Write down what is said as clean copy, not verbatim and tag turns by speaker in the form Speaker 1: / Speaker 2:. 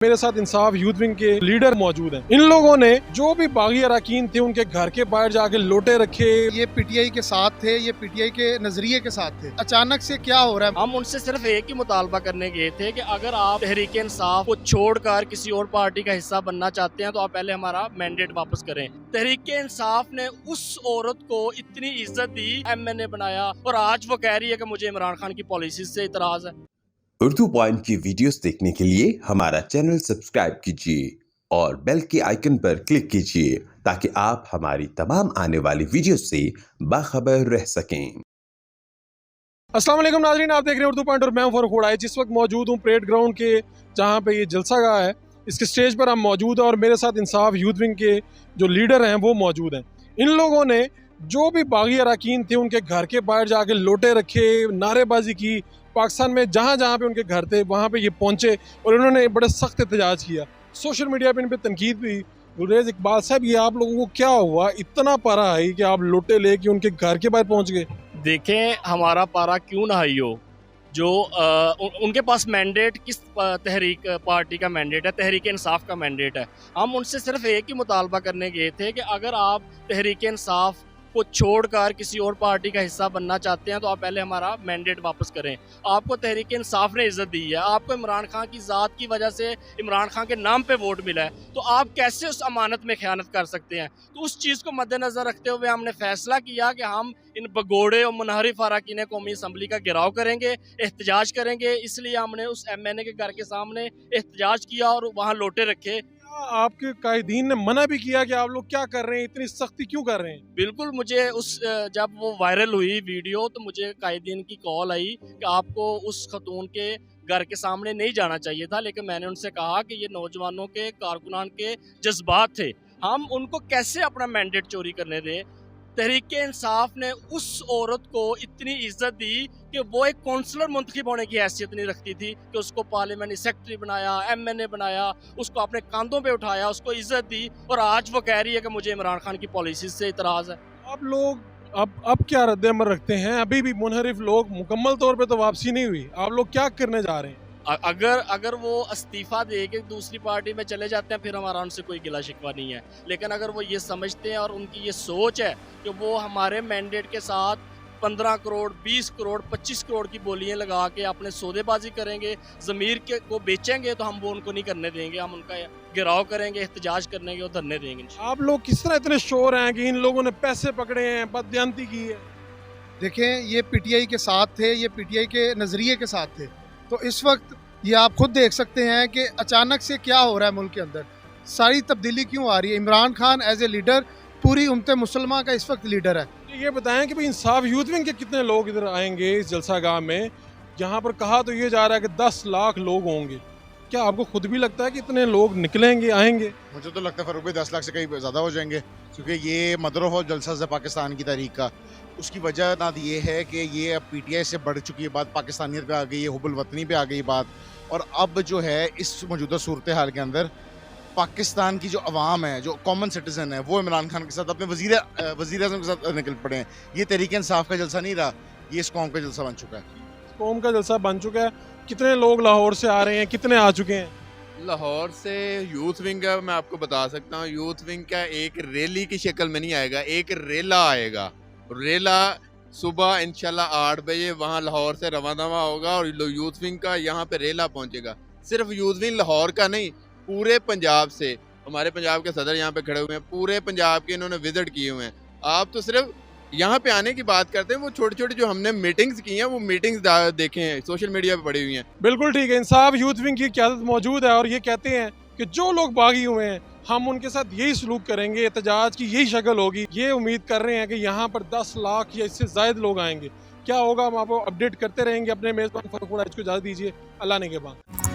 Speaker 1: मेरे साथ इंसाफ youth wing के लीडर मौजूद हैं। इन लोगों ने जो भी बागी अरकान थे उनके घर के बाहर जाके लोटे रखे।
Speaker 2: ये पीटीआई के साथ थे, ये पीटीआई के नजरिए के साथ थे। अचानक से क्या हो रहा है?
Speaker 3: हम उनसे सिर्फ एक ही मुतालबा करने गए थे कि अगर आप तहरीक इंसाफ को छोड़कर किसी और पार्टी का हिस्सा बनना चाहते हैं तो आप पहले हमारा मैंडेट वापस करें। तहरीक इंसाफ ने उस औरत को इतनी इज्जत दी, MNA बनाया, और आज वो कह रही है कि मुझे इमरान खान की पॉलिसी से इतराज है।
Speaker 4: उर्दू पॉइंट की वीडियोस देखने के लिए हमारा चैनल सब्सक्राइब कीजिए और बेल के आइकन पर क्लिक कीजिए ताकि आप हमारी तमाम आने वाली वीडियोस से बाखबर रह सकें।
Speaker 1: अस्सलाम वालेकुम नाज़रीन, आप देख रहे हैं उर्दू पॉइंट और मैं हूं फरूख हुड़ाई। जिस वक्त मौजूद हूं परेड ग्राउंड के जहां पे ये जलसा गाह है, इसके स्टेज पर हम मौजूद हैं और मेरे साथ इंसाफ यूथ विंग के जो लीडर हैं वो मौजूद हैं। इन लोगों ने जो भी बागी अरकान थे उनके घर के बाहर जाके लोटे रखे, नारेबाजी की। पाकिस्तान में जहाँ जहाँ पे उनके घर थे वहाँ पे ये पहुँचे और इन्होंने बड़े सख्त एहतजाज किया। सोशल मीडिया पे इन पे तनकीद भी। गुरेज इकबाल साहब, ये आप लोगों को क्या हुआ, इतना पारा है कि आप लोटे लेके उनके घर के बाहर पहुँच गए?
Speaker 3: देखें हमारा पारा क्यों ना हाई हो, जो उनके पास मैंडेट किस तहरीक पार्टी का मैंडेट है, तहरीक इंसाफ का मैंडेट है। हम उनसे सिर्फ एक ही मुतालबा करने गए थे कि अगर आप तहरीक इंसाफ को छोड़कर किसी और पार्टी का हिस्सा बनना चाहते हैं तो आप पहले हमारा मैंडेट वापस करें। आपको तहरीक इंसाफ ने इज्जत दी है, आपको इमरान खान की ज़ात की वजह से इमरान खान के नाम पे वोट मिला है, तो आप कैसे उस अमानत में ख़यानत कर सकते हैं? तो उस चीज़ को मद्देनज़र रखते हुए हमने फैसला किया कि हम इन भगोड़े और मुनहरिफ अरकान कौमी असम्बली का घेराव करेंगे, एहतजाज करेंगे। इसलिए हमने उस MNA के घर के सामने एहतजाज किया और वहाँ लोटे रखे।
Speaker 1: आपके कायदीन ने मना भी किया कि आप लोग क्या कर रहे हैं, इतनी सख्ती क्यों कर रहे हैं?
Speaker 3: बिल्कुल, मुझे जब वो वायरल हुई वीडियो तो मुझे कायदीन की कॉल आई कि आपको उस खतून के घर के सामने नहीं जाना चाहिए था, लेकिन मैंने उनसे कहा कि ये नौजवानों के कारकुनान के जज्बात थे, हम उनको कैसे अपना मैंडेट चोरी करने दें। तहरीक इंसाफ ने उस औरत को इतनी इज्जत दी कि वो एक कौंसलर मुंतखब होने की हैसियत नहीं रखती थी कि उसको पार्लियामेंट सेक्रेटरी बनाया, MNA बनाया, उसको अपने कांधों पे उठाया, उसको इज्जत दी, और आज वो कह रही है कि मुझे इमरान खान की पॉलिसी से इतराज़ है।
Speaker 1: आप लोग अब क्या रद्द-ए-अमल रखते हैं? अभी भी मुनहरिफ लोग, मुकम्मल तौर पे तो वापसी नहीं हुई, आप लोग क्या करने जा रहे हैं?
Speaker 3: अगर वो इस्तीफा दे के दूसरी पार्टी में चले जाते हैं फिर हमारा उनसे कोई गिला शिकवा नहीं है, लेकिन अगर वो ये समझते हैं और उनकी ये सोच है कि वो हमारे मैंडेट के साथ 15 करोड़, 20 करोड़, 25 करोड़ की बोलियां लगा के अपने सौदेबाजी करेंगे, ज़मीर के को बेचेंगे, तो हम वो उनको नहीं करने देंगे। हम उनका घेराव करेंगे, एहतजाज करने के और धरने देंगे।
Speaker 1: आप लोग किस तरह इतने शोर हैं कि इन लोगों ने पैसे पकड़े हैं, बददियानती की है?
Speaker 2: देखें, ये पीटीआई के साथ थे, ये पीटीआई के नजरिए के साथ थे। तो इस वक्त ये आप खुद देख सकते हैं कि अचानक से क्या हो रहा है मुल्क के अंदर, सारी तब्दीली क्यों आ रही है। Imran Khan as a leader पूरी उम्मत मुसलमान का इस वक्त लीडर है।
Speaker 1: ये बताएं कि भाई इंसाफ यूथ विंग के कितने लोग इधर आएंगे इस जलसा गाह में, जहाँ पर कहा तो ये जा रहा है कि 10 लाख लोग होंगे। क्या आपको खुद भी लगता है कि इतने लोग निकलेंगे, आएंगे?
Speaker 5: मुझे तो लगता है फरूक भाई 10 लाख से कहीं ज़्यादा हो जाएंगे, क्योंकि ये मदरों हो जलसा से पाकिस्तान की तारीख का। उसकी वजह ना ये है कि ये अब पीटीआई से बढ़ चुकी है बात, पाकिस्तानियत पे आ गई है, हुबुल वतनी पे आ गई बात। और अब जो है इस मौजूदा सूरत हाल के अंदर पाकिस्तान की जो अवाम है, जो कॉमन सिटीजन है, वो इमरान खान के साथ अपने वज़ीर आज़म के साथ निकल पड़े हैं। ये तहरीक इंसाफ का जलसा नहीं रहा, ये इस कौम का जलसा बन चुका है।
Speaker 1: कौम का जलसा बन चुका है। कितने लोग लाहौर से आ रहे हैं, कितने आ चुके हैं?
Speaker 6: लाहौर से यूथ विंग का मैं आपको बता सकता हूँ, यूथ विंग का एक रैली की शक्ल में नहीं आएगा, एक रेला आएगा। रेला सुबह इंशाल्लाह 8 बजे वहाँ लाहौर से रवाना होगा और यूथ विंग का यहाँ पे रेला पहुँचेगा। सिर्फ यूथ विंग लाहौर का नहीं, पूरे पंजाब से, हमारे पंजाब के सदर यहाँ पे खड़े हुए हैं, पूरे पंजाब के इन्होंने विजिट किए हुए हैं। आप तो सिर्फ यहाँ पे आने की बात करते हैं, वो छोटी छोटी जो हमने मीटिंग्स की हैं वो मीटिंग्स देखे हैं, सोशल मीडिया पे पड़ी हुई हैं।
Speaker 1: बिल्कुल ठीक है, इंसाफ यूथ विंग की क़यादत मौजूद है और ये कहते हैं कि जो लोग बागी हुए हैं हम उनके साथ यही सलूक करेंगे, एहतजाज की यही शक्ल होगी। ये उम्मीद कर रहे हैं कि यहाँ पर 10 लाख या इससे ज़ायद लोग आएंगे। क्या होगा हम आपको अपडेट करते रहेंगे। अपने मेज़बान फरूख हुड़ाई को इजाज़त दीजिए। अल्लाह ने के बाद।